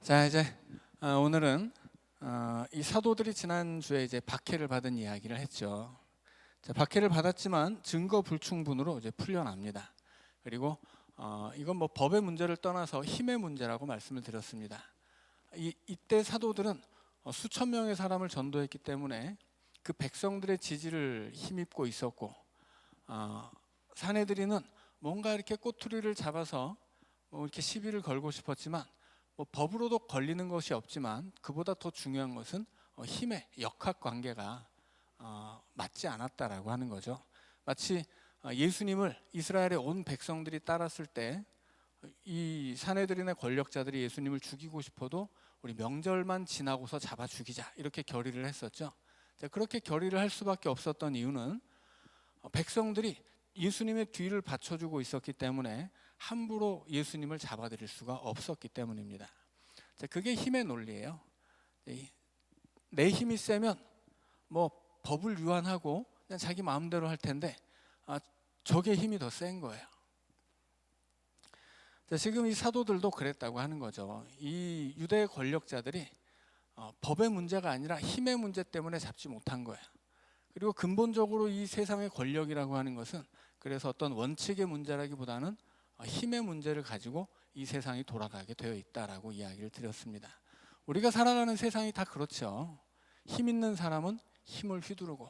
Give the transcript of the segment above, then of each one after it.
자, 이제 오늘은 이 사도들이 지난주에 이제 박해를 받은 이야기를 했죠. 자, 박해를 받았지만 증거 불충분으로 이제 풀려납니다. 그리고 이건 뭐 법의 문제를 떠나서 힘의 문제라고 말씀을 드렸습니다. 이때 사도들은 수천 명의 사람을 전도했기 때문에 그 백성들의 지지를 힘입고 있었고, 사내들이는 뭔가 이렇게 꼬투리를 잡아서 뭐 이렇게 시비를 걸고 싶었지만 뭐 법으로도 걸리는 것이 없지만 그보다 더 중요한 것은 힘의 역학관계가 맞지 않았다라고 하는 거죠. 마치 예수님을 이스라엘의 온 백성들이 따랐을 때 이 사내들이나 권력자들이 예수님을 죽이고 싶어도 우리 명절만 지나고서 잡아 죽이자 이렇게 결의를 했었죠. 그렇게 결의를 할 수밖에 없었던 이유는 백성들이 예수님의 뒤를 받쳐주고 있었기 때문에 함부로 예수님을 잡아들일 수가 없었기 때문입니다. 그게 힘의 논리예요. 내 힘이 세면 뭐 법을 위반하고 그냥 자기 마음대로 할 텐데 적의 힘이 더 센 거예요. 지금 이 사도들도 그랬다고 하는 거죠. 이 유대 권력자들이 법의 문제가 아니라 힘의 문제 때문에 잡지 못한 거예요. 그리고 근본적으로 이 세상의 권력이라고 하는 것은 그래서 어떤 원칙의 문제라기보다는 힘의 문제를 가지고 이 세상이 돌아가게 되어 있다라고 이야기를 드렸습니다. 우리가 살아가는 세상이 다 그렇죠. 힘 있는 사람은 힘을 휘두르고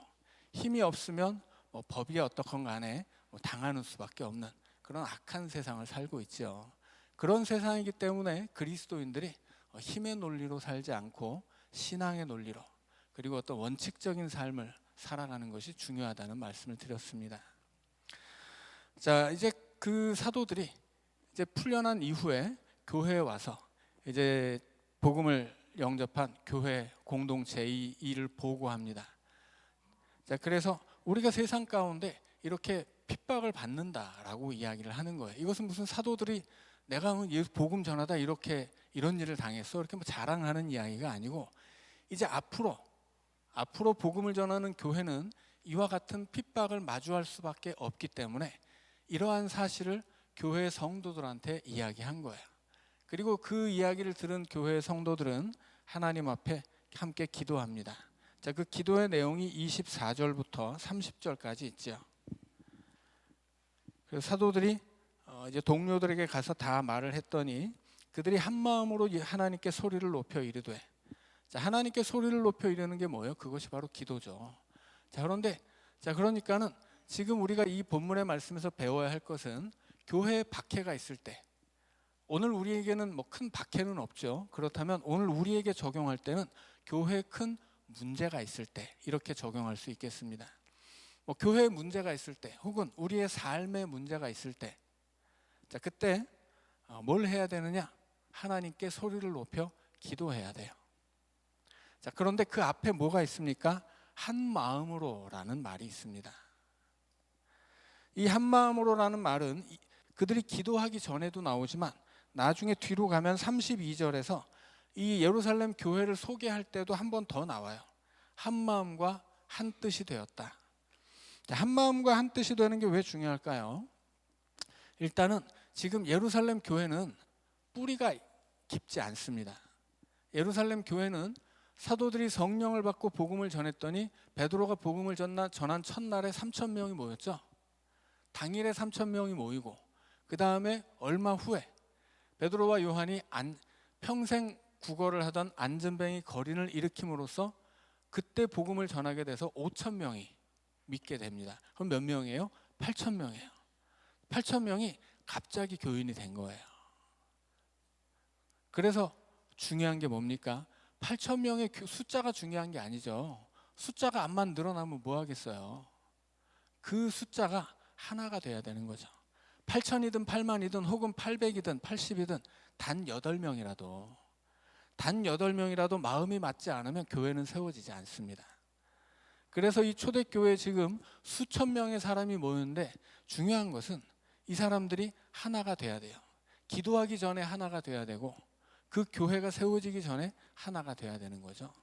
힘이 없으면 뭐 법이 어떻건 간에 뭐 당하는 수밖에 없는 그런 악한 세상을 살고 있죠. 그런 세상이기 때문에 그리스도인들이 힘의 논리로 살지 않고 신앙의 논리로 그리고 어떤 원칙적인 삶을 살아가는 것이 중요하다는 말씀을 드렸습니다. 자, 이제 그 사도들이 이제 풀려난 이후에 교회에 와서 이제 복음을 영접한 교회 공동체의 일을 보고합니다. 자, 그래서 우리가 세상 가운데 이렇게 핍박을 받는다라고 이야기를 하는 거예요. 이것은 무슨 사도들이 내가 예수 복음 전하다 이렇게 이런 일을 당했어 이렇게 뭐 자랑하는 이야기가 아니고 이제 앞으로 복음을 전하는 교회는 이와 같은 핍박을 마주할 수밖에 없기 때문에 이러한 사실을 교회 성도들한테 이야기한 거예요. 그리고 그 이야기를 들은 교회 성도들은 하나님 앞에 함께 기도합니다. 자, 그 기도의 내용이 24절부터 30절까지 있죠. 그래서 사도들이 이제 동료들에게 가서 다 말을 했더니 그들이 한 마음으로 하나님께 소리를 높여 이르되, 자, 하나님께 소리를 높여 이르는 게 뭐예요? 그것이 바로 기도죠. 자, 그런데 그러니까는 지금 우리가 이 본문의 말씀에서 배워야 할 것은 교회에 박해가 있을 때, 오늘 우리에게는 뭐 큰 박해는 없죠. 그렇다면 오늘 우리에게 적용할 때는 교회에 큰 문제가 있을 때 이렇게 적용할 수 있겠습니다. 뭐 교회에 문제가 있을 때 혹은 우리의 삶에 문제가 있을 때, 자, 그때 뭘 해야 되느냐? 하나님께 소리를 높여 기도해야 돼요. 자, 그런데 그 앞에 뭐가 있습니까? 한 마음으로라는 말이 있습니다. 이 한 마음으로라는 말은 그들이 기도하기 전에도 나오지만 나중에 뒤로 가면 32절에서 이 예루살렘 교회를 소개할 때도 한 번 더 나와요. 한 마음과 한 뜻이 되었다. 한 마음과 한 뜻이 되는 게 왜 중요할까요? 일단은 지금 예루살렘 교회는 뿌리가 깊지 않습니다. 예루살렘 교회는 사도들이 성령을 받고 복음을 전했더니 베드로가 복음을 전한 첫날에 3,000명이 모였죠. 당일에 3,000명이 모이고 그 다음에 얼마 후에 베드로와 요한이 평생 구걸을 하던 안전뱅이 거린을 일으킴으로써 그때 복음을 전하게 돼서 5,000명이 믿게 됩니다. 그럼 몇 명이에요? 8,000명이에요. 8,000명이 갑자기 교인이 된 거예요. 그래서 중요한 게 뭡니까? 8,000명의 숫자가 중요한 게 아니죠. 숫자가 암만 늘어나면 뭐 하겠어요? 그 숫자가 하나가 돼야 되는 거죠. 8,000이든 8만이든 혹은 800이든 80이든 단 8명이라도 마음이 맞지 않으면 교회는 세워지지 않습니다. 그래서 이 초대교회에 지금 수천 명의 사람이 모였는데 중요한 것은 이 사람들이 하나가 돼야 돼요. 기도하기 전에 하나가 돼야 되고 그 교회가 세워지기 전에 하나가 돼야 되는 거죠.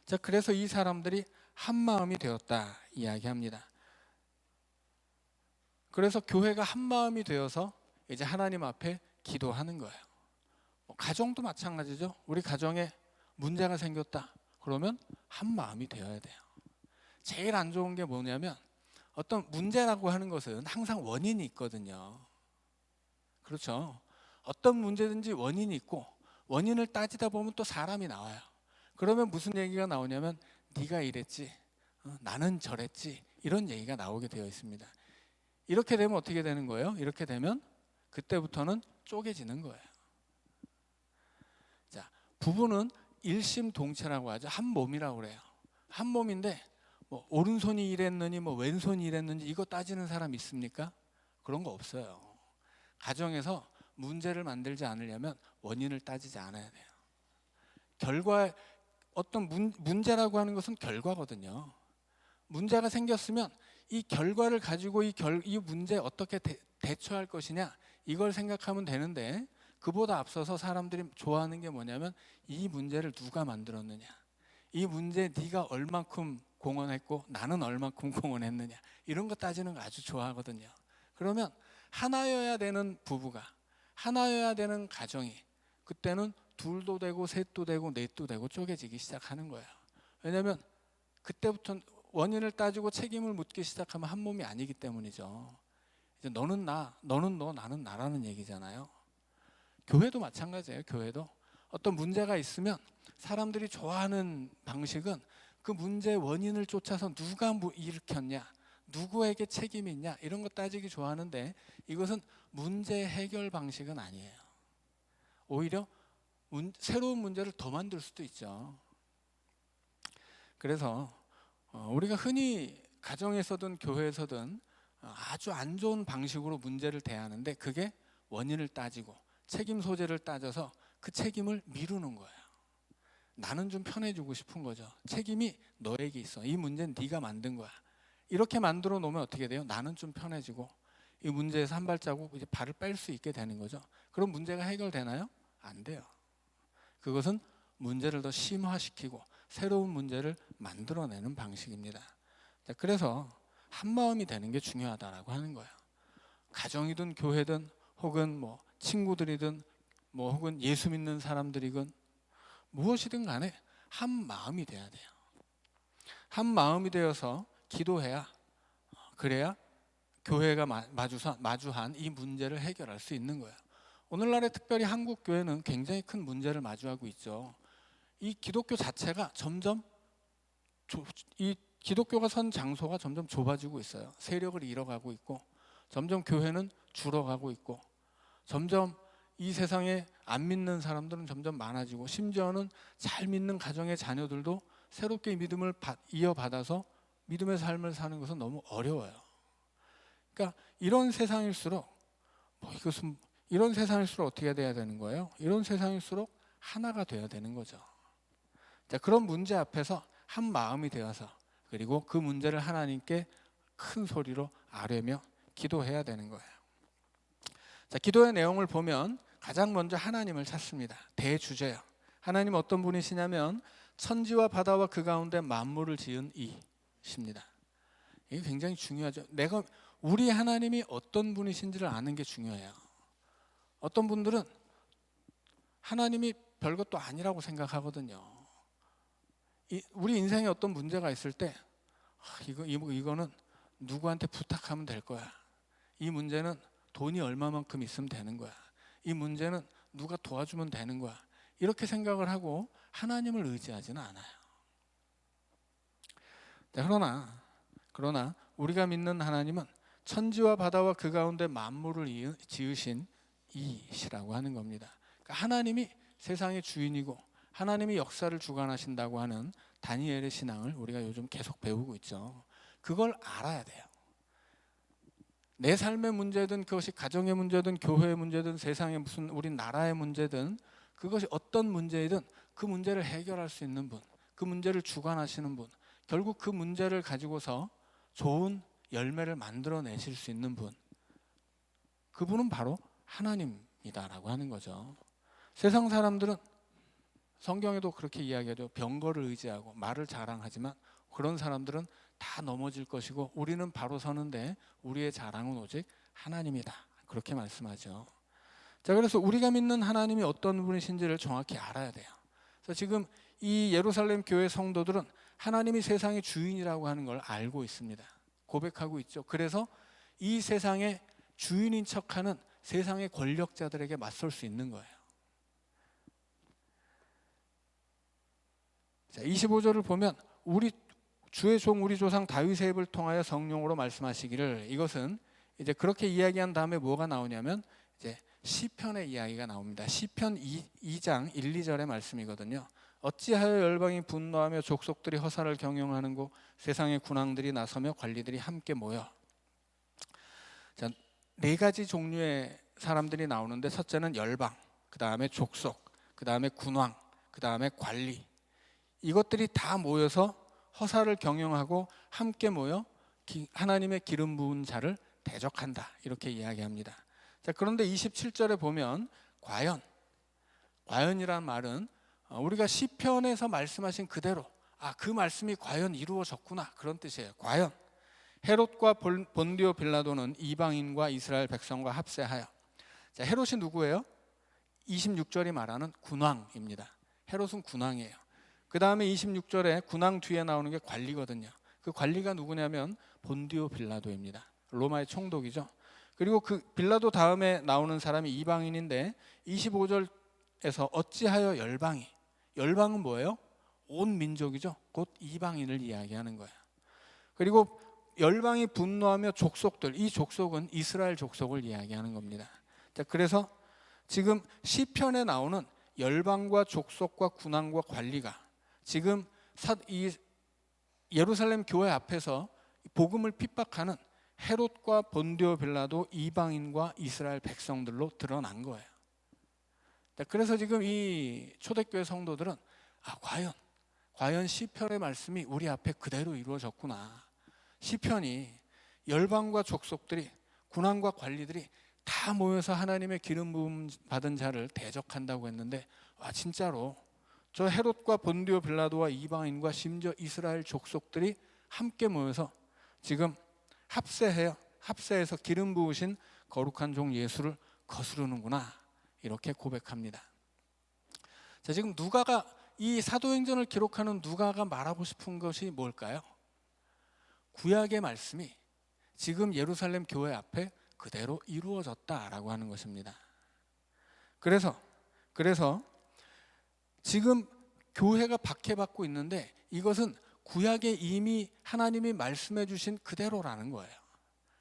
자, 그래서 이 사람들이 한 마음이 되었다 이야기합니다. 그래서 교회가 한 마음이 되어서 이제 하나님 앞에 기도하는 거예요. 가정도 마찬가지죠. 우리 가정에 문제가 생겼다. 그러면 한 마음이 되어야 돼요. 제일 안 좋은 게 뭐냐면 어떤 문제라고 하는 것은 항상 원인이 있거든요. 그렇죠. 어떤 문제든지 원인이 있고 원인을 따지다 보면 또 사람이 나와요. 그러면 무슨 얘기가 나오냐면 네가 이랬지, 나는 저랬지, 이런 얘기가 나오게 되어 있습니다. 이렇게 되면 어떻게 되는 거예요? 이렇게 되면 그때부터는 쪼개지는 거예요. 자, 부부는 일심동체라고 하죠. 한 몸이라고 그래요. 한 몸인데 뭐 오른손이 이랬느니 뭐 왼손이 이랬는지 이거 따지는 사람 있습니까? 그런 거 없어요. 가정에서 문제를 만들지 않으려면 원인을 따지지 않아야 돼요. 결과, 어떤 문제라고 하는 것은 결과거든요. 문제가 생겼으면 이 결과를 가지고 이 문제에 어떻게 대처할 것이냐, 이걸 생각하면 되는데, 그보다 앞서서 사람들이 좋아하는 게 뭐냐면 이 문제를 누가 만들었느냐, 이 문제에 네가 얼만큼 공헌했고 나는 얼만큼 공헌했느냐, 이런 거 따지는 거 아주 좋아하거든요. 그러면 하나여야 되는 부부가, 하나여야 되는 가정이 그때는 둘도 되고 셋도 되고 넷도 되고 쪼개지기 시작하는 거예요. 왜냐하면 그때부터 원인을 따지고 책임을 묻기 시작하면 한 몸이 아니기 때문이죠. 이제 너는 나, 너는 너, 나는 나라는 얘기잖아요. 교회도 마찬가지예요. 교회도 어떤 문제가 있으면 사람들이 좋아하는 방식은 그 문제의 원인을 쫓아서 누가 일으켰냐, 누구에게 책임이 있냐, 이런 거 따지기 좋아하는데, 이것은 문제 해결 방식은 아니에요. 오히려 새로운 문제를 더 만들 수도 있죠. 그래서 우리가 흔히 가정에서든 교회에서든 아주 안 좋은 방식으로 문제를 대하는데, 그게 원인을 따지고 책임 소재를 따져서 그 책임을 미루는 거예요. 나는 좀 편해지고 싶은 거죠. 책임이 너에게 있어. 이 문제는 네가 만든 거야. 이렇게 만들어 놓으면 어떻게 돼요? 나는 좀 편해지고 이 문제에서 한 발자국 이제 발을 뺄 수 있게 되는 거죠. 그럼 문제가 해결되나요? 안 돼요. 그것은 문제를 더 심화시키고 새로운 문제를 만들어내는 방식입니다. 그래서 한 마음이 되는 게 중요하다라고 하는 거예요. 가정이든 교회든 혹은 뭐 친구들이든 뭐 혹은 예수 믿는 사람들이건 무엇이든 간에 한 마음이 돼야 돼요. 한 마음이 되어서 기도해야, 그래야 교회가 마주한 이 문제를 해결할 수 있는 거예요. 오늘날에 특별히 한국 교회는 굉장히 큰 문제를 마주하고 있죠. 이 기독교 자체가 점점 이 기독교가 선 장소가 점점 좁아지고 있어요. 세력을 잃어가고 있고 점점 교회는 줄어가고 있고 점점 이 세상에 안 믿는 사람들은 점점 많아지고 심지어는 잘 믿는 가정의 자녀들도 새롭게 믿음을 이어받아서 믿음의 삶을 사는 것은 너무 어려워요. 그러니까 이런 세상일수록 이런 세상일수록 어떻게 돼야 되는 거예요? 이런 세상일수록 하나가 돼야 되는 거죠. 자, 그런 문제 앞에서 한 마음이 되어서 그리고 그 문제를 하나님께 큰 소리로 아뢰며 기도해야 되는 거예요. 자, 기도의 내용을 보면 가장 먼저 하나님을 찾습니다. 대주제요. 하나님 어떤 분이시냐면 천지와 바다와 그 가운데 만물을 지은 이십니다. 이게 굉장히 중요하죠. 우리 하나님이 어떤 분이신지를 아는 게 중요해요. 어떤 분들은 하나님이 별것도 아니라고 생각하거든요. 우리 인생에 어떤 문제가 있을 때 이거는 누구한테 부탁하면 될 거야. 이 문제는 돈이 얼마만큼 있으면 되는 거야. 이 문제는 누가 도와주면 되는 거야. 이렇게 생각을 하고 하나님을 의지하지는 않아요. 그러나 우리가 믿는 하나님은 천지와 바다와 그 가운데 만물을 지으신 이시라고 하는 겁니다. 그러니까 하나님이 세상의 주인이고 하나님이 역사를 주관하신다고 하는 다니엘의 신앙을 우리가 요즘 계속 배우고 있죠. 그걸 알아야 돼요. 내 삶의 문제든 그것이 가정의 문제든 교회의 문제든 세상의 무슨 우리 나라의 문제든 그것이 어떤 문제이든 그 문제를 해결할 수 있는 분, 그 문제를 주관하시는 분, 결국 그 문제를 가지고서 좋은 열매를 만들어내실 수 있는 분, 그분은 바로 하나님이다라고 하는 거죠. 세상 사람들은 성경에도 그렇게 이야기하죠. 병거를 의지하고 말을 자랑하지만 그런 사람들은 다 넘어질 것이고 우리는 바로 서는데 우리의 자랑은 오직 하나님이다. 그렇게 말씀하죠. 자, 그래서 우리가 믿는 하나님이 어떤 분이신지를 정확히 알아야 돼요. 그래서 지금 이 예루살렘 교회 성도들은 하나님이 세상의 주인이라고 하는 걸 알고 있습니다. 고백하고 있죠. 그래서 이 세상의 주인인 척하는 세상의 권력자들에게 맞설 수 있는 거예요. 자, 25절을 보면 우리 주의 종 우리 조상 다윗의 입을 통하여 성령으로 말씀하시기를, 이것은 이제 그렇게 이야기한 다음에 뭐가 나오냐면 이제 시편의 이야기가 나옵니다. 시편 2장 1, 2절의 말씀이거든요. 어찌하여 열방이 분노하며 족속들이 허사를 경영하는고 세상의 군왕들이 나서며 관리들이 함께 모여. 자, 네 가지 종류의 사람들이 나오는데, 첫째는 열방, 그 다음에 족속, 그 다음에 군왕, 그 다음에 관리. 이것들이 다 모여서 허사를 경영하고 함께 모여 하나님의 기름 부은 자를 대적한다, 이렇게 이야기합니다. 자, 그런데 27절에 보면 과연이란 말은 우리가 시편에서 말씀하신 그대로 그 말씀이 과연 이루어졌구나, 그런 뜻이에요. 과연 헤롯과 본디오 빌라도는 이방인과 이스라엘 백성과 합세하여. 자, 헤롯이 누구예요? 26절이 말하는 군왕입니다. 헤롯은 군왕이에요. 그 다음에 26절에 군왕 뒤에 나오는 게 관리거든요. 그 관리가 누구냐면 본디오 빌라도입니다. 로마의 총독이죠. 그리고 그 빌라도 다음에 나오는 사람이 이방인인데, 25절에서 어찌하여 열방은 뭐예요? 온 민족이죠. 곧 이방인을 이야기하는 거예요. 그리고 열방이 분노하며 족속들, 이 족속은 이스라엘 족속을 이야기하는 겁니다. 자, 그래서 지금 시편에 나오는 열방과 족속과 군왕과 관리가 지금 이 예루살렘 교회 앞에서 복음을 핍박하는 헤롯과 본디오 빌라도, 이방인과 이스라엘 백성들로 드러난 거예요. 그래서 지금 이 초대교회 성도들은 과연 시편의 말씀이 우리 앞에 그대로 이루어졌구나. 시편이 열방과 족속들이, 군왕과 관리들이 다 모여서 하나님의 기름 부음 받은 자를 대적한다고 했는데, 진짜로 저 헤롯과 본디오 빌라도와 이방인과 심지어 이스라엘 족속들이 함께 모여서 지금 합세해서 기름 부으신 거룩한 종 예수를 거스르는구나, 이렇게 고백합니다. 자, 지금 누가가, 이 사도행전을 기록하는 누가가 말하고 싶은 것이 뭘까요? 구약의 말씀이 지금 예루살렘 교회 앞에 그대로 이루어졌다라고 하는 것입니다. 그래서 지금 교회가 박해받고 있는데, 이것은 구약에 이미 하나님이 말씀해 주신 그대로라는 거예요.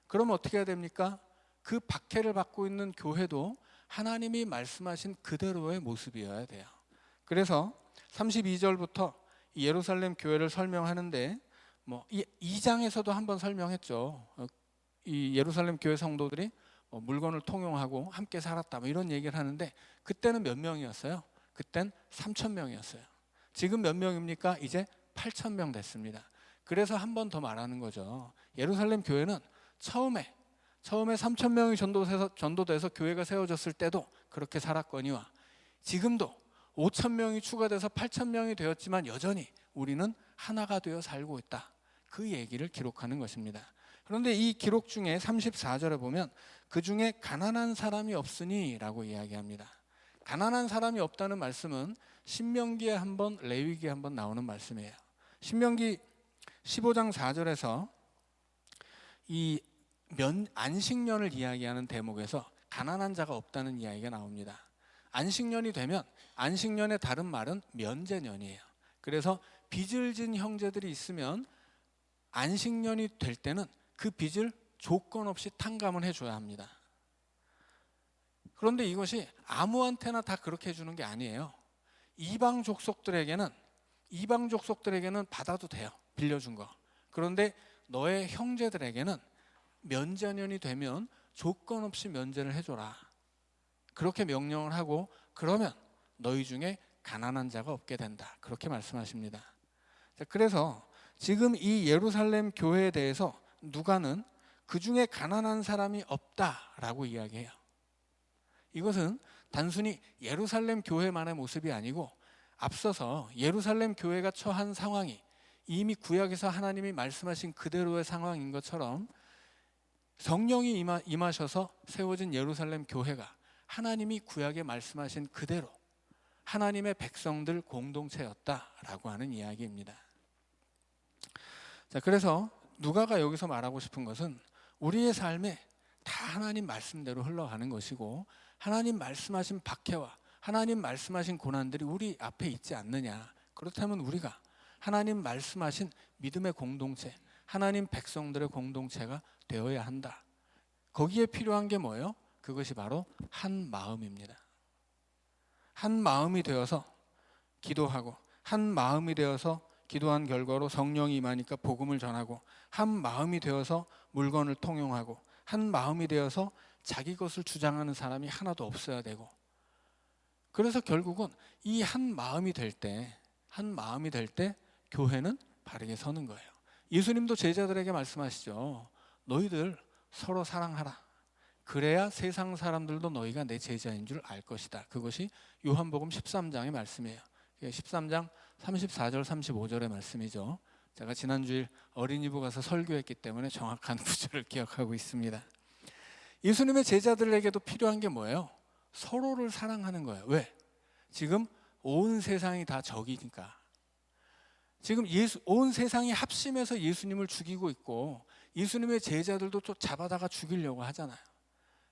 그럼 어떻게 해야 됩니까? 그 박해를 받고 있는 교회도 하나님이 말씀하신 그대로의 모습이어야 돼요. 그래서 32절부터 예루살렘 교회를 설명하는데, 이 2장에서도 한번 설명했죠. 이 예루살렘 교회 성도들이 물건을 통용하고 함께 살았다, 이런 얘기를 하는데, 그때는 몇 명이었어요? 그땐 3,000명이었어요. 지금 몇 명입니까? 이제 8,000명 됐습니다. 그래서 한 번 더 말하는 거죠. 예루살렘 교회는 처음에 3,000명이 전도돼서 교회가 세워졌을 때도 그렇게 살았거니와, 지금도 5,000명이 추가돼서 8,000명이 되었지만 여전히 우리는 하나가 되어 살고 있다, 그 얘기를 기록하는 것입니다. 그런데 이 기록 중에 34절에 보면 그 중에 가난한 사람이 없으니 라고 이야기합니다. 가난한 사람이 없다는 말씀은 신명기에 한 번, 레위기에 한 번 나오는 말씀이에요. 신명기 15장 4절에서 이 안식년을 이야기하는 대목에서 가난한 자가 없다는 이야기가 나옵니다. 안식년이 되면, 안식년의 다른 말은 면제년이에요. 그래서 빚을 진 형제들이 있으면 안식년이 될 때는 그 빚을 조건 없이 탕감을 해줘야 합니다. 그런데 이것이 아무한테나 다 그렇게 해주는 게 아니에요. 이방 족속들에게는 받아도 돼요, 빌려준 거. 그런데 너의 형제들에게는 면제년이 되면 조건 없이 면제를 해줘라, 그렇게 명령을 하고, 그러면 너희 중에 가난한 자가 없게 된다, 그렇게 말씀하십니다. 그래서 지금 이 예루살렘 교회에 대해서 누가는 그 중에 가난한 사람이 없다라고 이야기해요. 이것은 단순히 예루살렘 교회만의 모습이 아니고, 앞서서 예루살렘 교회가 처한 상황이 이미 구약에서 하나님이 말씀하신 그대로의 상황인 것처럼 성령이 임하셔서 세워진 예루살렘 교회가 하나님이 구약에 말씀하신 그대로 하나님의 백성들 공동체였다라고 하는 이야기입니다. 자, 그래서 누가가 여기서 말하고 싶은 것은 우리의 삶에 다 하나님 말씀대로 흘러가는 것이고, 하나님 말씀하신 박해와 하나님 말씀하신 고난들이 우리 앞에 있지 않느냐. 그렇다면 우리가 하나님 말씀하신 믿음의 공동체, 하나님 백성들의 공동체가 되어야 한다. 거기에 필요한 게 뭐예요? 그것이 바로 한 마음입니다. 한 마음이 되어서 기도하고, 한 마음이 되어서 기도한 결과로 성령이 임하니까 복음을 전하고, 한 마음이 되어서 물건을 통용하고, 한 마음이 되어서 자기 것을 주장하는 사람이 하나도 없어야 되고, 그래서 결국은 이 한 마음이 될 때 교회는 바르게 서는 거예요. 예수님도 제자들에게 말씀하시죠. 너희들 서로 사랑하라. 그래야 세상 사람들도 너희가 내 제자인 줄 알 것이다. 그것이 요한복음 13장의 말씀이에요. 13장 34절 35절의 말씀이죠. 제가 지난주일 어린이부 가서 설교했기 때문에 정확한 구절을 기억하고 있습니다. 예수님의 제자들에게도 필요한 게 뭐예요? 서로를 사랑하는 거예요. 왜? 지금 온 세상이 다 적이니까. 지금 온 세상이 합심해서 예수님을 죽이고 있고, 예수님의 제자들도 또 잡아다가 죽이려고 하잖아요.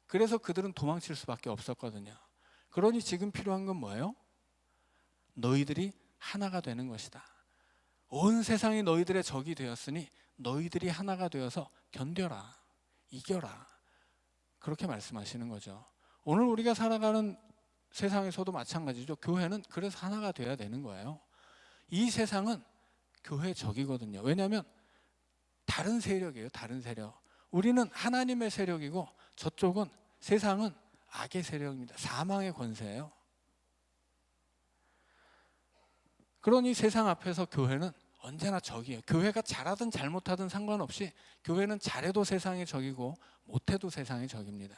그래서 그들은 도망칠 수밖에 없었거든요. 그러니 지금 필요한 건 뭐예요? 너희들이 하나가 되는 것이다. 온 세상이 너희들의 적이 되었으니 너희들이 하나가 되어서 견뎌라, 이겨라. 그렇게 말씀하시는 거죠. 오늘 우리가 살아가는 세상에서도 마찬가지죠. 교회는 그래서 하나가 돼야 되는 거예요. 이 세상은 교회의 적이거든요. 왜냐하면 다른 세력이에요. 다른 세력. 우리는 하나님의 세력이고, 저쪽은, 세상은 악의 세력입니다. 사망의 권세예요. 그러니 세상 앞에서 교회는 언제나 적이에요. 교회가 잘하든 잘못하든 상관없이 교회는 잘해도 세상의 적이고 못해도 세상의 적입니다.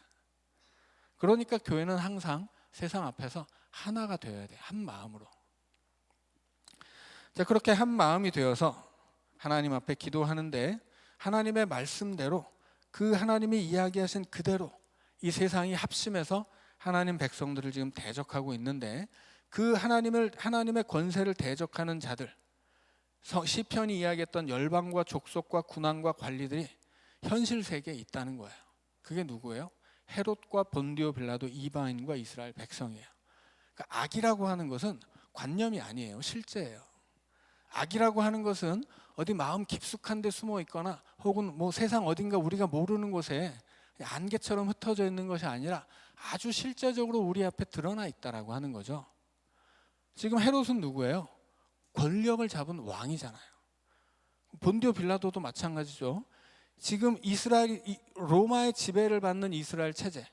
그러니까 교회는 항상 세상 앞에서 하나가 되어야 돼요. 한 마음으로. 자, 그렇게 한 마음이 되어서 하나님 앞에 기도하는데, 하나님의 말씀대로, 그 하나님이 이야기하신 그대로 이 세상이 합심해서 하나님 백성들을 지금 대적하고 있는데, 그 하나님의 권세를 대적하는 자들, 시편이 이야기했던 열방과 족속과 군왕과 관리들이 현실 세계에 있다는 거예요. 그게 누구예요? 헤롯과 본디오 빌라도, 이방인과 이스라엘 백성이에요. 그러니까 악이라고 하는 것은 관념이 아니에요. 실제예요. 악이라고 하는 것은 어디 마음 깊숙한 데 숨어 있거나, 혹은 뭐 세상 어딘가 우리가 모르는 곳에 안개처럼 흩어져 있는 것이 아니라 아주 실제적으로 우리 앞에 드러나 있다라고 하는 거죠. 지금 헤롯은 누구예요? 권력을 잡은 왕이잖아요. 본디오 빌라도도 마찬가지죠. 지금 로마의 지배를 받는 이스라엘 체제,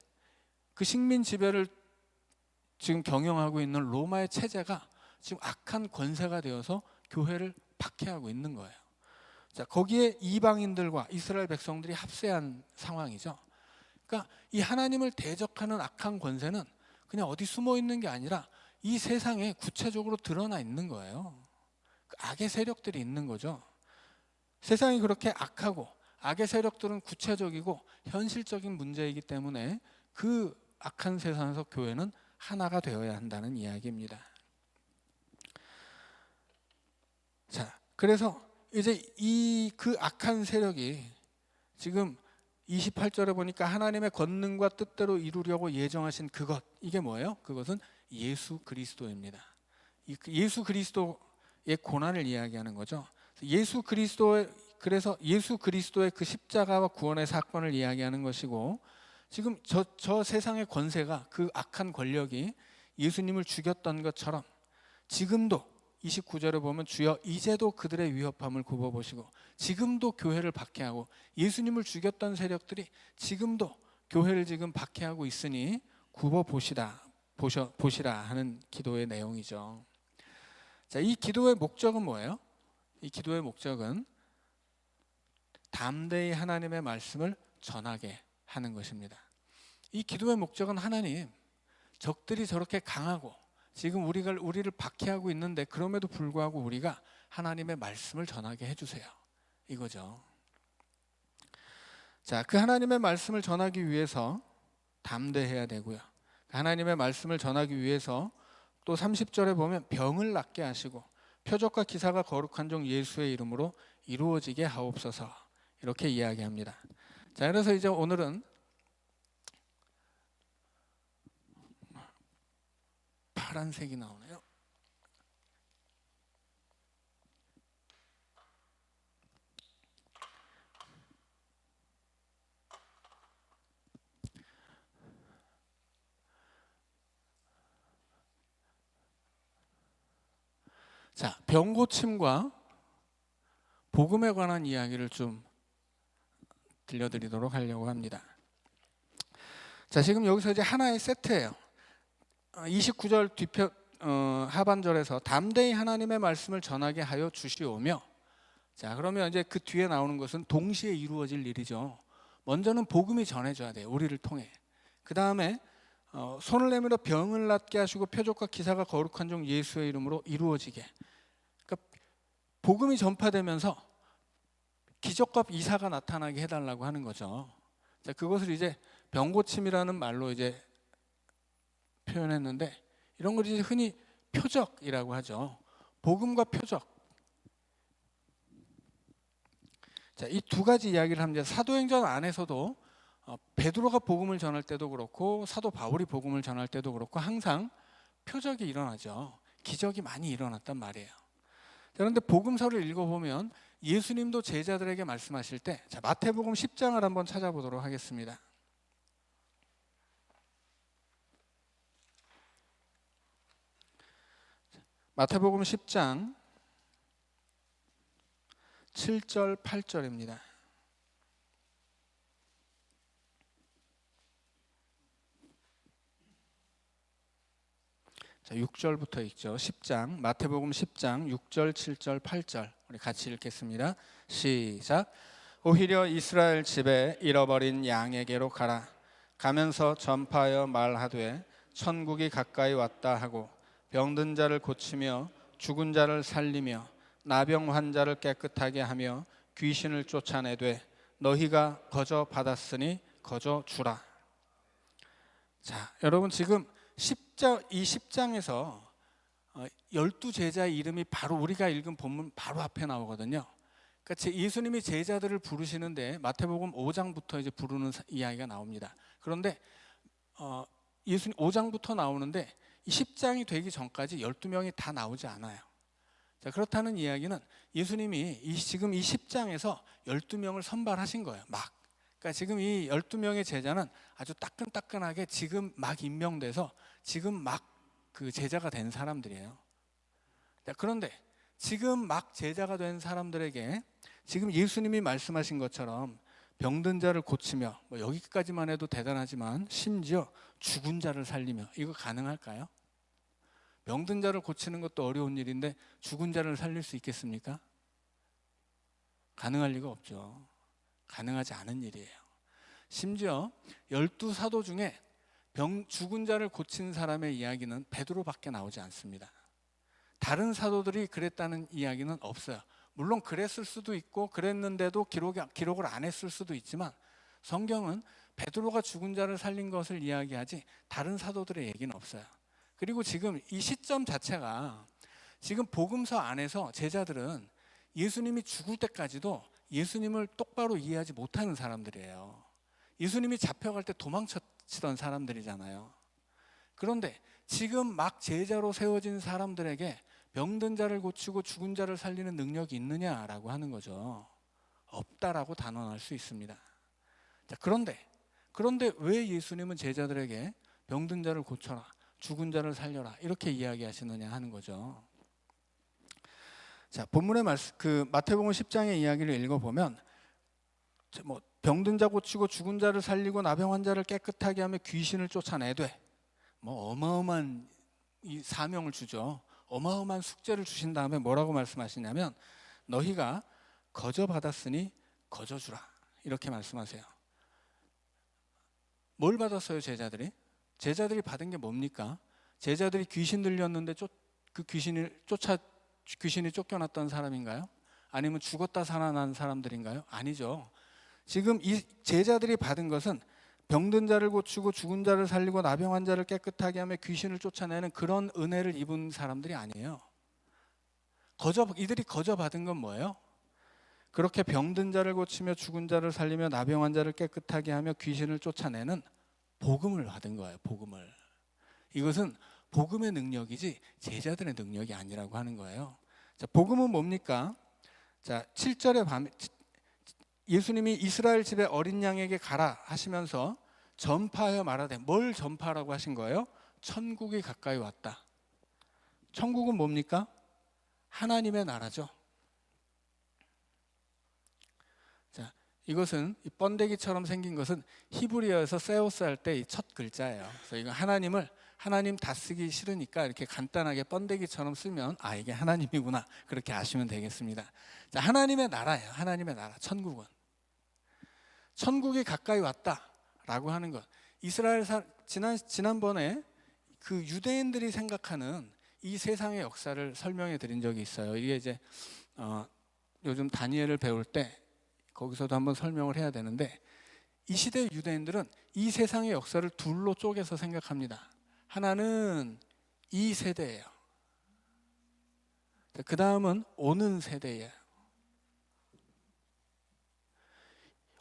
그 식민 지배를 지금 경영하고 있는 로마의 체제가 지금 악한 권세가 되어서 교회를 박해하고 있는 거예요. 자, 거기에 이방인들과 이스라엘 백성들이 합세한 상황이죠. 그러니까 이 하나님을 대적하는 악한 권세는 그냥 어디 숨어 있는 게 아니라 이 세상에 구체적으로 드러나 있는 거예요. 악의 세력들이 있는 거죠. 세상이 그렇게 악하고, 악의 세력들은 구체적이고 현실적인 문제이기 때문에 그 악한 세상에서 교회는 하나가 되어야 한다는 이야기입니다. 자, 그래서 이제 그 악한 세력이 지금 28절에 보니까 하나님의 권능과 뜻대로 이루려고 예정하신 그것, 이게 뭐예요? 그것은 예수 그리스도입니다. 예수 그리스도의 고난을 이야기하는 거죠. 그래서 예수 그리스도의 그 십자가와 구원의 사건을 이야기하는 것이고, 지금 저 세상의 권세가, 그 악한 권력이 예수님을 죽였던 것처럼 지금도 29절에 보면 주여 이제도 그들의 위협함을 굽어보시고, 지금도 교회를 박해하고, 예수님을 죽였던 세력들이 지금도 교회를 지금 박해하고 있으니 굽어보시라 하는 기도의 내용이죠. 자, 이 기도의 목적은 뭐예요? 이 기도의 목적은 담대히 하나님의 말씀을 전하게 하는 것입니다. 이 기도의 목적은 하나님, 적들이 저렇게 강하고 지금 우리를 박해하고 있는데 그럼에도 불구하고 우리가 하나님의 말씀을 전하게 해주세요, 이거죠. 자, 그 하나님의 말씀을 전하기 위해서 담대해야 되고요. 하나님의 말씀을 전하기 위해서 또 30절에 보면 병을 낫게 하시고 표적과 기사가 거룩한 종 예수의 이름으로 이루어지게 하옵소서 이렇게 이야기합니다. 자, 그래서 이제 오늘은 파란색이 나오네요. 자, 병 고침과 복음에 관한 이야기를 좀 들려드리도록 하려고 합니다. 자, 지금 여기서 이제 하나의 세트예요. 29절 하반절에서 담대히 하나님의 말씀을 전하게 하여 주시오며, 자, 그러면 이제 그 뒤에 나오는 것은 동시에 이루어질 일이죠. 먼저는 복음이 전해져야 돼요. 우리를 통해. 그 다음에 손을 내밀어 병을 낫게 하시고 표적과 기사가 거룩한 종 예수의 이름으로 이루어지게. 그러니까 복음이 전파되면서 기적과 이사가 나타나게 해달라고 하는 거죠. 자, 그것을 이제 병고침이라는 말로 이제 표현했는데, 이런 걸 이제 흔히 표적이라고 하죠. 복음과 표적. 자, 이 두 가지 이야기를 하면 이제 사도행전 안에서도 베드로가 복음을 전할 때도 그렇고 사도 바울이 복음을 전할 때도 그렇고 항상 표적이 일어나죠. 기적이 많이 일어났단 말이에요. 그런데 복음서를 읽어보면 예수님도 제자들에게 말씀하실 때, 자, 마태복음 10장을 한번 찾아보도록 하겠습니다. 마태복음 10장 7절 8절입니다. 자, 6절부터 읽죠. 10장 마태복음 10장 6절 7절 8절 우리 같이 읽겠습니다. 시작. 오히려 이스라엘 집에 잃어버린 양에게로 가라. 가면서 전파하여 말하되 천국이 가까이 왔다 하고 병든 자를 고치며 죽은 자를 살리며 나병 환자를 깨끗하게 하며 귀신을 쫓아내되 너희가 거저 받았으니 거저 주라. 자, 여러분 지금 이 10장에서 12제자의 이름이 바로 우리가 읽은 본문 바로 앞에 나오거든요. 그러니까 예수님이 제자들을 부르시는데 마태복음 5장부터 이제 부르는 이야기가 나옵니다. 그런데 예수님 5장부터 나오는데 이 10장이 되기 전까지 12명이 다 나오지 않아요. 자, 그렇다는 이야기는 예수님이 지금 이 10장에서 12명을 선발하신 거예요. 막. 그러니까 지금 이 12명의 제자는 아주 따끈따끈하게 지금 막 임명돼서 지금 막 그 제자가 된 사람들이에요. 자, 그런데 지금 막 제자가 된 사람들에게 지금 예수님이 말씀하신 것처럼 병든 자를 고치며 뭐 여기까지만 해도 대단하지만 심지어 죽은 자를 살리며, 이거 가능할까요? 병든 자를 고치는 것도 어려운 일인데 죽은 자를 살릴 수 있겠습니까? 가능할 리가 없죠. 가능하지 않은 일이에요. 심지어 12사도 중에 죽은 자를 고친 사람의 이야기는 베드로밖에 나오지 않습니다. 다른 사도들이 그랬다는 이야기는 없어요. 물론 그랬을 수도 있고 그랬는데도 기록을 안 했을 수도 있지만 성경은 베드로가 죽은 자를 살린 것을 이야기하지 다른 사도들의 얘기는 없어요. 그리고 지금 이 시점 자체가 지금 복음서 안에서 제자들은 예수님이 죽을 때까지도 예수님을 똑바로 이해하지 못하는 사람들이에요. 예수님이 잡혀갈 때 도망치던 사람들이잖아요. 그런데 지금 막 제자로 세워진 사람들에게 병든 자를 고치고 죽은 자를 살리는 능력이 있느냐라고 하는 거죠. 없다라고 단언할 수 있습니다. 자, 그런데 왜 예수님은 제자들에게 병든 자를 고쳐라, 죽은 자를 살려라 이렇게 이야기하시느냐 하는 거죠. 자, 본문의 말씀, 그 마태복음 10장의 이야기를 읽어보면 뭐 병든 자 고치고 죽은 자를 살리고 나병 환자를 깨끗하게 하며 귀신을 쫓아내되, 뭐 어마어마한 이 사명을 주죠. 어마어마한 숙제를 주신 다음에 뭐라고 말씀하시냐면 너희가 거저 받았으니 거저 주라 이렇게 말씀하세요. 뭘 받았어요 제자들이? 제자들이 받은 게 뭡니까? 제자들이 귀신 들렸는데 귀신이 쫓겨났던 사람인가요? 아니면 죽었다 살아난 사람들인가요? 아니죠. 지금 이 제자들이 받은 것은 병든 자를 고치고 죽은 자를 살리고 나병한 자를 깨끗하게 하며 귀신을 쫓아내는 그런 은혜를 입은 사람들이 아니에요. 이들이 거저 받은 건 뭐예요? 그렇게 병든 자를 고치며 죽은 자를 살리며 나병한 자를 깨끗하게 하며 귀신을 쫓아내는 복음을 받은 거예요. 복음을. 이것은 복음의 능력이지 제자들의 능력이 아니라고 하는 거예요. 자, 복음은 뭡니까? 자, 7절에 예수님이 이스라엘 집에 어린 양에게 가라 하시면서 전파하여 말하되, 뭘 전파하라고 하신 거예요? 천국이 가까이 왔다. 천국은 뭡니까? 하나님의 나라죠. 자, 이것은 이 번데기처럼 생긴 것은 히브리어에서 세오스 할 때 이 첫 글자예요. 그래서 이거 하나님 다 쓰기 싫으니까 이렇게 간단하게 번데기처럼 쓰면 이게 하나님이구나, 그렇게 아시면 되겠습니다. 자, 하나님의 나라예요. 하나님의 나라, 천국은. 천국이 가까이 왔다라고 하는 것. 지난번에 그 유대인들이 생각하는 이 세상의 역사를 설명해 드린 적이 있어요. 이게 이제 요즘 다니엘을 배울 때 거기서도 한번 설명을 해야 되는데, 이 시대 유대인들은 이 세상의 역사를 둘로 쪼개서 생각합니다. 하나는 이 세대예요. 그 다음은 오는 세대예요.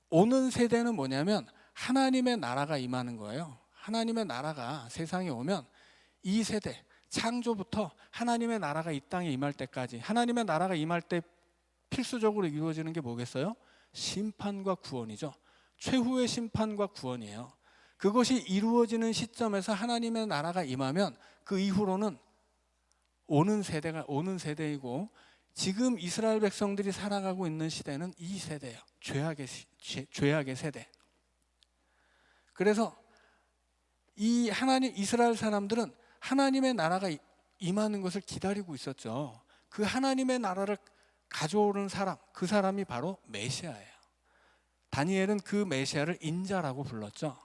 오는 세대는 뭐냐면 하나님의 나라가 임하는 거예요. 하나님의 나라가 세상에 오면 이 세대, 창조부터 하나님의 나라가 이 땅에 임할 때까지, 하나님의 나라가 임할 때 필수적으로 이루어지는 게 뭐겠어요? 심판과 구원이죠. 최후의 심판과 구원이에요. 그것이 이루어지는 시점에서 하나님의 나라가 임하면 그 이후로는 오는 세대이고, 지금 이스라엘 백성들이 살아가고 있는 시대는 이 세대예요. 죄악의 세대. 그래서 이스라엘 사람들은 하나님의 나라가 임하는 것을 기다리고 있었죠. 그 하나님의 나라를 가져오는 사람, 그 사람이 바로 메시아예요. 다니엘은 그 메시아를 인자라고 불렀죠.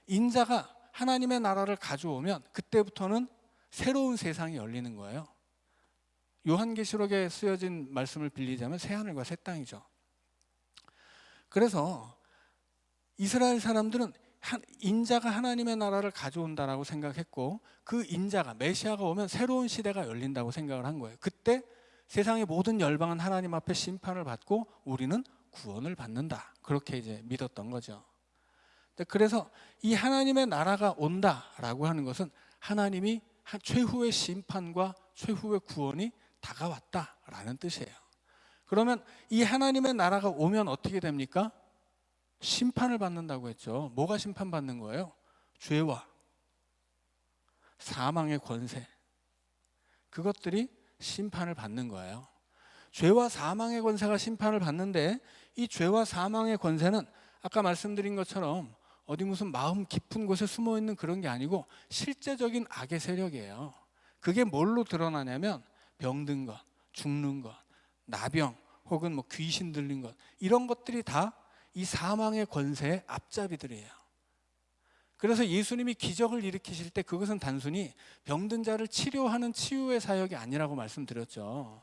인자가 하나님의 나라를 가져오면 그때부터는 새로운 세상이 열리는 거예요. 요한계시록에 쓰여진 말씀을 빌리자면 새하늘과 새 땅이죠. 그래서 이스라엘 사람들은 인자가 하나님의 나라를 가져온다라고 생각했고, 그 인자가, 메시아가 오면 새로운 시대가 열린다고 생각을 한 거예요. 그때 세상의 모든 열방은 하나님 앞에 심판을 받고 우리는 구원을 받는다, 그렇게 이제 믿었던 거죠. 그래서 이 하나님의 나라가 온다라고 하는 것은 하나님이 최후의 심판과 최후의 구원이 다가왔다라는 뜻이에요. 그러면 이 하나님의 나라가 오면 어떻게 됩니까? 심판을 받는다고 했죠. 뭐가 심판받는 거예요? 죄와 사망의 권세, 그것들이 심판을 받는 거예요. 죄와 사망의 권세가 심판을 받는데, 이 죄와 사망의 권세는 아까 말씀드린 것처럼 어디 무슨 마음 깊은 곳에 숨어 있는 그런 게 아니고 실제적인 악의 세력이에요. 그게 뭘로 드러나냐면 병든 것, 죽는 것, 나병, 혹은 뭐 귀신 들린 것, 이런 것들이 다 이 사망의 권세의 앞잡이들이에요. 그래서 예수님이 기적을 일으키실 때 그것은 단순히 병든 자를 치료하는 치유의 사역이 아니라고 말씀드렸죠.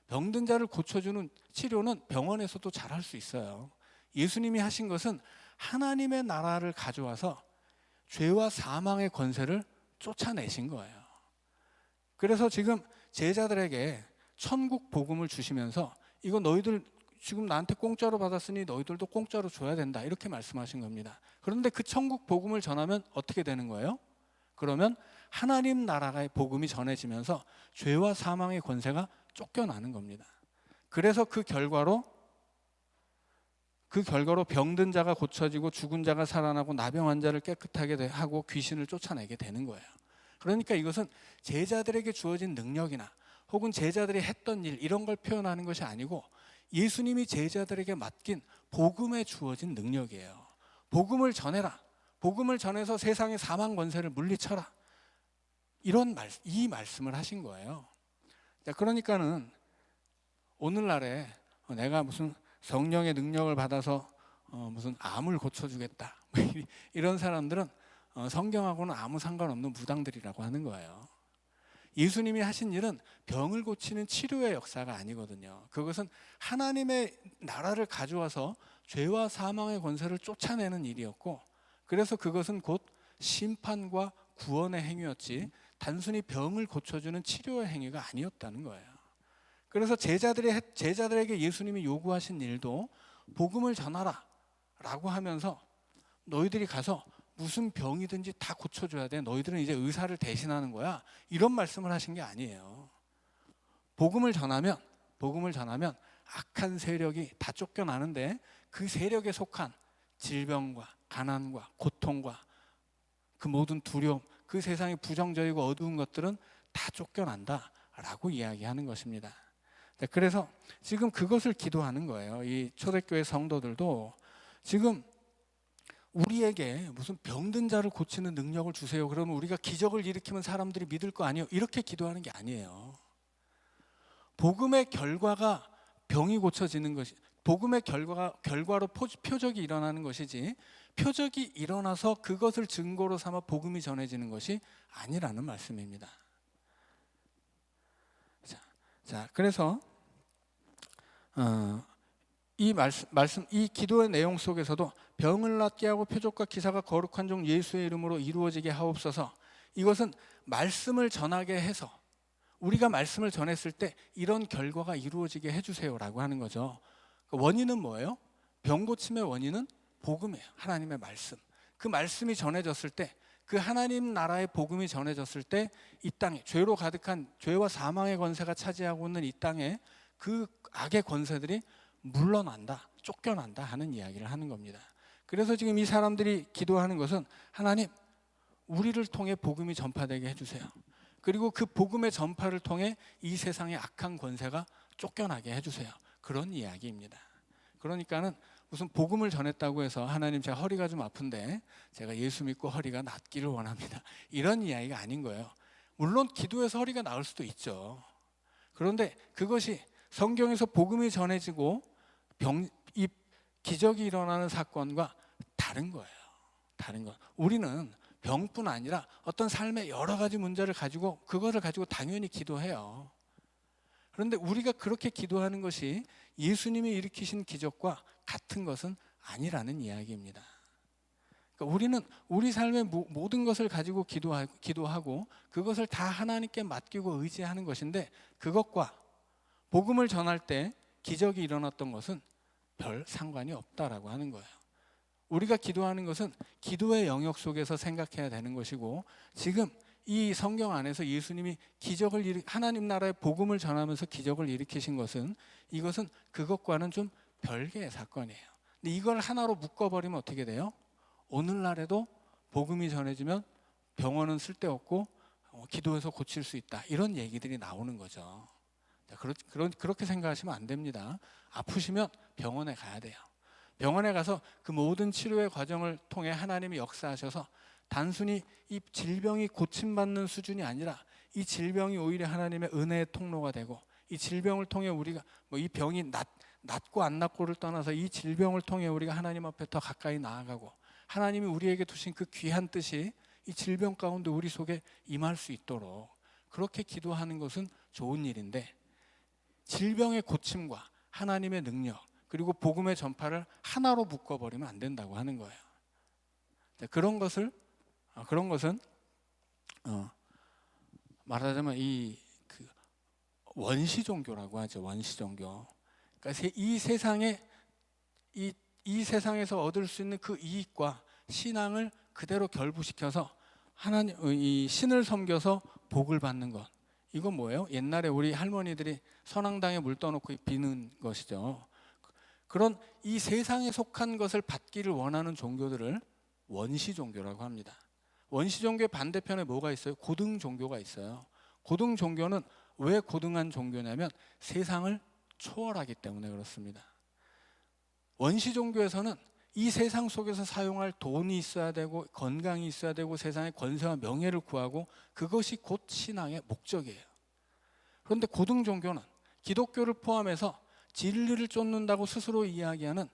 병든 자를 고쳐주는 치료는 병원에서도 잘 할 수 있어요. 예수님이 하신 것은 하나님의 나라를 가져와서 죄와 사망의 권세를 쫓아내신 거예요. 그래서 지금 제자들에게 천국 복음을 주시면서 이거 너희들 지금 나한테 공짜로 받았으니 너희들도 공짜로 줘야 된다, 이렇게 말씀하신 겁니다. 그런데 그 천국 복음을 전하면 어떻게 되는 거예요? 그러면 하나님 나라의 복음이 전해지면서 죄와 사망의 권세가 쫓겨나는 겁니다. 그래서 그 결과로 병든 자가 고쳐지고 죽은 자가 살아나고 나병 환자를 깨끗하게 하고 귀신을 쫓아내게 되는 거예요. 그러니까 이것은 제자들에게 주어진 능력이나 혹은 제자들이 했던 일, 이런 걸 표현하는 것이 아니고 예수님이 제자들에게 맡긴 복음에 주어진 능력이에요. 복음을 전해라. 복음을 전해서 세상의 사망 권세를 물리쳐라. 이 말씀을 하신 거예요. 자, 그러니까는 오늘날에 내가 무슨 성령의 능력을 받아서 무슨 암을 고쳐주겠다, 이런 사람들은 성경하고는 아무 상관없는 무당들이라고 하는 거예요. 예수님이 하신 일은 병을 고치는 치료의 역사가 아니거든요. 그것은 하나님의 나라를 가져와서 죄와 사망의 권세를 쫓아내는 일이었고, 그래서 그것은 곧 심판과 구원의 행위였지 단순히 병을 고쳐주는 치료의 행위가 아니었다는 거예요. 그래서 제자들에게 예수님이 요구하신 일도 복음을 전하라 라고 하면서 너희들이 가서 무슨 병이든지 다 고쳐줘야 돼. 너희들은 이제 의사를 대신하는 거야. 이런 말씀을 하신 게 아니에요. 복음을 전하면 악한 세력이 다 쫓겨나는데 그 세력에 속한 질병과 가난과 고통과 그 모든 두려움, 그 세상의 부정적이고 어두운 것들은 다 쫓겨난다라고 이야기하는 것입니다. 그래서 지금 그것을 기도하는 거예요. 이 초대교회 성도들도 지금 우리에게 무슨 병든 자를 고치는 능력을 주세요. 그러면 우리가 기적을 일으키면 사람들이 믿을 거 아니에요. 이렇게 기도하는 게 아니에요. 복음의 결과가 병이 고쳐지는 것이, 복음의 결과로 표적이 일어나는 것이지 표적이 일어나서 그것을 증거로 삼아 복음이 전해지는 것이 아니라는 말씀입니다. 자, 그래서 이 기도의 내용 속에서도 병을 낫게 하고 표적과 기사가 거룩한 종 예수의 이름으로 이루어지게 하옵소서. 이것은 말씀을 전하게 해서 우리가 말씀을 전했을 때 이런 결과가 이루어지게 해주세요라고 하는 거죠. 그 원인은 뭐예요? 병 고침의 원인은 복음이에요. 하나님의 말씀. 그 말씀이 전해졌을 때, 그 하나님 나라의 복음이 전해졌을 때 이 땅에 죄로 가득한 죄와 사망의 권세가 차지하고 있는 이 땅에 그 악의 권세들이 물러난다, 쫓겨난다 하는 이야기를 하는 겁니다. 그래서 지금 이 사람들이 기도하는 것은 하나님, 우리를 통해 복음이 전파되게 해주세요. 그리고 그 복음의 전파를 통해 이 세상의 악한 권세가 쫓겨나게 해주세요. 그런 이야기입니다. 그러니까는 무슨 복음을 전했다고 해서 하나님 제가 허리가 좀 아픈데 제가 예수 믿고 허리가 낫기를 원합니다. 이런 이야기가 아닌 거예요. 물론 기도해서 허리가 나을 수도 있죠. 그런데 그것이 성경에서 복음이 전해지고 이 기적이 일어나는 사건과 다른 거예요. 다른 것. 우리는 병뿐 아니라 어떤 삶의 여러 가지 문제를 가지고 그것을 가지고 당연히 기도해요. 그런데 우리가 그렇게 기도하는 것이 예수님이 일으키신 기적과 같은 것은 아니라는 이야기입니다. 그러니까 우리는 우리 삶의 모든 것을 가지고 기도하고 그것을 다 하나님께 맡기고 의지하는 것인데 그것과 복음을 전할 때 기적이 일어났던 것은 별 상관이 없다라고 하는 거예요. 우리가 기도하는 것은 기도의 영역 속에서 생각해야 되는 것이고 지금 이 성경 안에서 예수님이 하나님 나라의 복음을 전하면서 기적을 일으키신 것은 이것은 그것과는 좀 별개의 사건이에요. 근데 이걸 하나로 묶어버리면 어떻게 돼요? 오늘날에도 복음이 전해지면 병원은 쓸데없고 기도해서 고칠 수 있다. 이런 얘기들이 나오는 거죠. 그렇게 생각하시면 안 됩니다. 아프시면 병원에 가야 돼요. 병원에 가서 그 모든 치료의 과정을 통해 하나님이 역사하셔서 단순히 이 질병이 고침받는 수준이 아니라 이 질병이 오히려 하나님의 은혜의 통로가 되고 이 질병을 통해 우리가 이 병이 낫고 안 낫고를 떠나서 이 질병을 통해 우리가 하나님 앞에 더 가까이 나아가고 하나님이 우리에게 두신 그 귀한 뜻이 이 질병 가운데 우리 속에 임할 수 있도록 그렇게 기도하는 것은 좋은 일인데 질병의 고침과 하나님의 능력 그리고 복음의 전파를 하나로 묶어버리면 안 된다고 하는 거예요. 그런 것은 말하자면 그 원시 종교라고 하죠. 원시 종교. 그러니까 이 세상에서 얻을 수 있는 그 이익과 신앙을 그대로 결부시켜서 이 신을 섬겨서 복을 받는 것. 이건 뭐예요? 옛날에 우리 할머니들이 선앙당에 물 떠놓고 비는 것이죠. 그런 이 세상에 속한 것을 받기를 원하는 종교들을 원시 종교라고 합니다. 원시 종교의 반대편에 뭐가 있어요? 고등 종교가 있어요. 고등 종교는 왜 고등한 종교냐면 세상을 초월하기 때문에 그렇습니다. 원시 종교에서는 이 세상 속에서 사용할 돈이 있어야 되고 건강이 있어야 되고 세상의 권세와 명예를 구하고 그것이 곧 신앙의 목적이에요. 그런데 고등 종교는 기독교를 포함해서 진리를 쫓는다고 스스로 이야기하는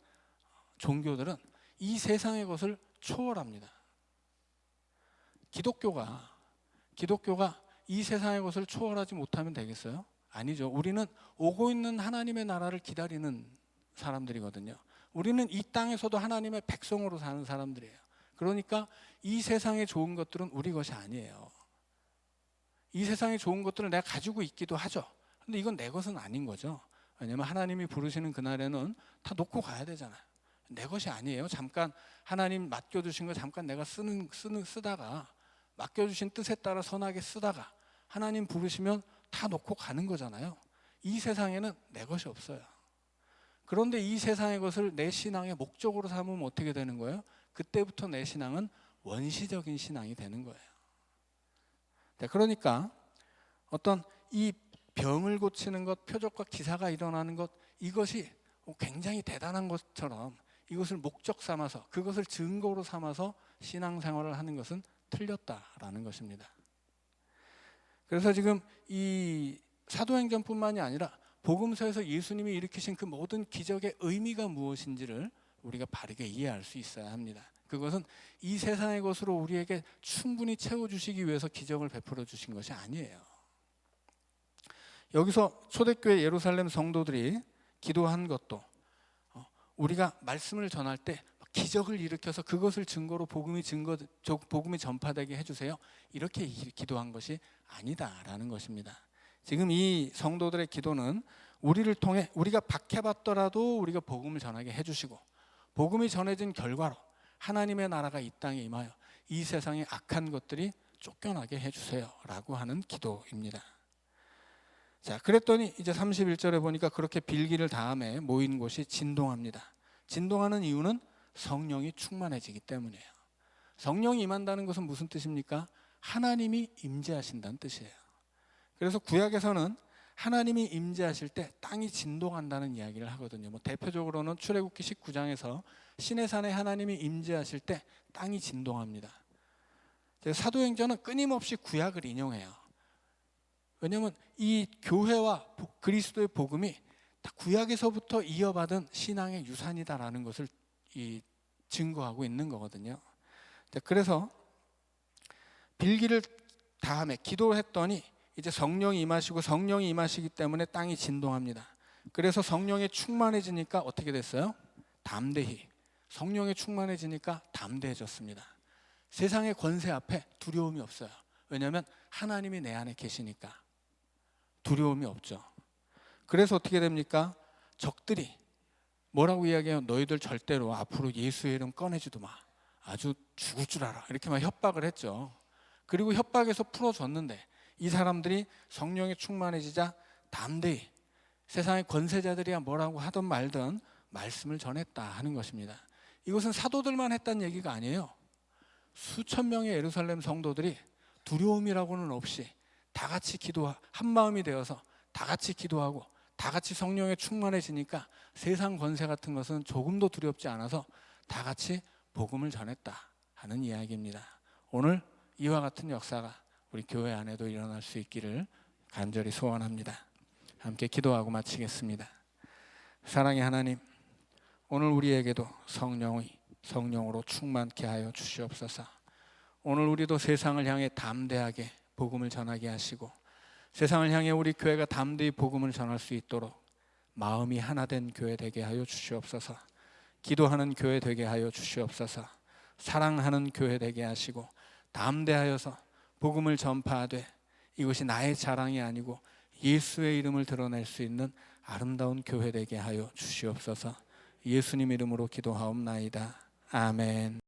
종교들은 이 세상의 것을 초월합니다. 기독교가 이 세상의 것을 초월하지 못하면 되겠어요? 아니죠. 우리는 오고 있는 하나님의 나라를 기다리는 사람들이거든요. 우리는 이 땅에서도 하나님의 백성으로 사는 사람들이에요. 그러니까 이 세상에 좋은 것들은 우리 것이 아니에요. 이 세상에 좋은 것들을 내가 가지고 있기도 하죠. 근데 이건 내 것은 아닌 거죠. 왜냐하면 하나님이 부르시는 그날에는 다 놓고 가야 되잖아요. 내 것이 아니에요. 잠깐 하나님 맡겨주신 거 잠깐 내가 쓰다가 맡겨주신 뜻에 따라 선하게 쓰다가 하나님 부르시면 다 놓고 가는 거잖아요. 이 세상에는 내 것이 없어요. 그런데 이 세상의 것을 내 신앙의 목적으로 삼으면 어떻게 되는 거예요? 그때부터 내 신앙은 원시적인 신앙이 되는 거예요. 그러니까 어떤 이 병을 고치는 것, 표적과 기사가 일어나는 것, 이것이 굉장히 대단한 것처럼 이것을 목적 삼아서, 그것을 증거로 삼아서 신앙생활을 하는 것은 틀렸다라는 것입니다. 그래서 지금 이 사도행전뿐만이 아니라 복음서에서 예수님이 일으키신 그 모든 기적의 의미가 무엇인지를 우리가 바르게 이해할 수 있어야 합니다. 그것은 이 세상의 것으로 우리에게 충분히 채워주시기 위해서 기적을 베풀어 주신 것이 아니에요. 여기서 초대교회 예루살렘 성도들이 기도한 것도 우리가 말씀을 전할 때 기적을 일으켜서 그것을 증거로 복음이 전파되게 해주세요, 이렇게 기도한 것이 아니다라는 것입니다. 지금 이 성도들의 기도는 우리를 통해 우리가 박해받더라도 우리가 복음을 전하게 해주시고, 복음이 전해진 결과로 하나님의 나라가 이 땅에 임하여 이 세상의 악한 것들이 쫓겨나게 해주세요 라고 하는 기도입니다. 자, 그랬더니 이제 31절에 보니까 그렇게 빌기를 다음에 모인 곳이 진동합니다. 진동하는 이유는 성령이 충만해지기 때문이에요. 성령이 임한다는 것은 무슨 뜻입니까? 하나님이 임재하신다는 뜻이에요. 그래서 구약에서는 하나님이 임재하실 때 땅이 진동한다는 이야기를 하거든요. 대표적으로는 출애굽기 19장에서 시내산에 하나님이 임재하실 때 땅이 진동합니다. 사도행전은 끊임없이 구약을 인용해요. 왜냐하면 이 교회와 그리스도의 복음이 다 구약에서부터 이어받은 신앙의 유산이다라는 것을 증거하고 있는 거거든요. 그래서 빌기를 다음에 기도했더니 이제 성령이 임하시고, 성령이 임하시기 때문에 땅이 진동합니다. 그래서 성령에 충만해지니까 어떻게 됐어요? 담대히. 성령에 충만해지니까 담대해졌습니다. 세상의 권세 앞에 두려움이 없어요. 왜냐하면 하나님이 내 안에 계시니까 두려움이 없죠. 그래서 어떻게 됩니까? 적들이 뭐라고 이야기해요? 너희들 절대로 앞으로 예수의 이름 꺼내지도 마. 아주 죽을 줄 알아. 이렇게 막 협박을 했죠. 그리고 협박에서 풀어줬는데 이 사람들이 성령에 충만해지자 담대히 세상의 권세자들이야 뭐라고 하든 말든 말씀을 전했다 하는 것입니다. 이것은 사도들만 했다는 얘기가 아니에요. 수천 명의 예루살렘 성도들이 두려움이라고는 없이 다 같이 한 마음이 되어서 다 같이 기도하고 다 같이 성령에 충만해지니까 세상 권세 같은 것은 조금도 두렵지 않아서 다 같이 복음을 전했다 하는 이야기입니다. 오늘 이와 같은 역사가 우리 교회 안에도 일어날 수 있기를 간절히 소원합니다. 함께 기도하고 마치겠습니다. 사랑의 하나님, 오늘 우리에게도 성령으로 충만케 하여 주시옵소서. 오늘 우리도 세상을 향해 담대하게 복음을 전하게 하시고, 세상을 향해 우리 교회가 담대히 복음을 전할 수 있도록 마음이 하나 된 교회 되게 하여 주시옵소서. 기도하는 교회 되게 하여 주시옵소서. 사랑하는 교회 되게 하시고, 담대하여서 복음을 전파하되 이것이 나의 자랑이 아니고 예수의 이름을 드러낼 수 있는 아름다운 교회 되게 하여 주시옵소서. 예수님 이름으로 기도하옵나이다. 아멘.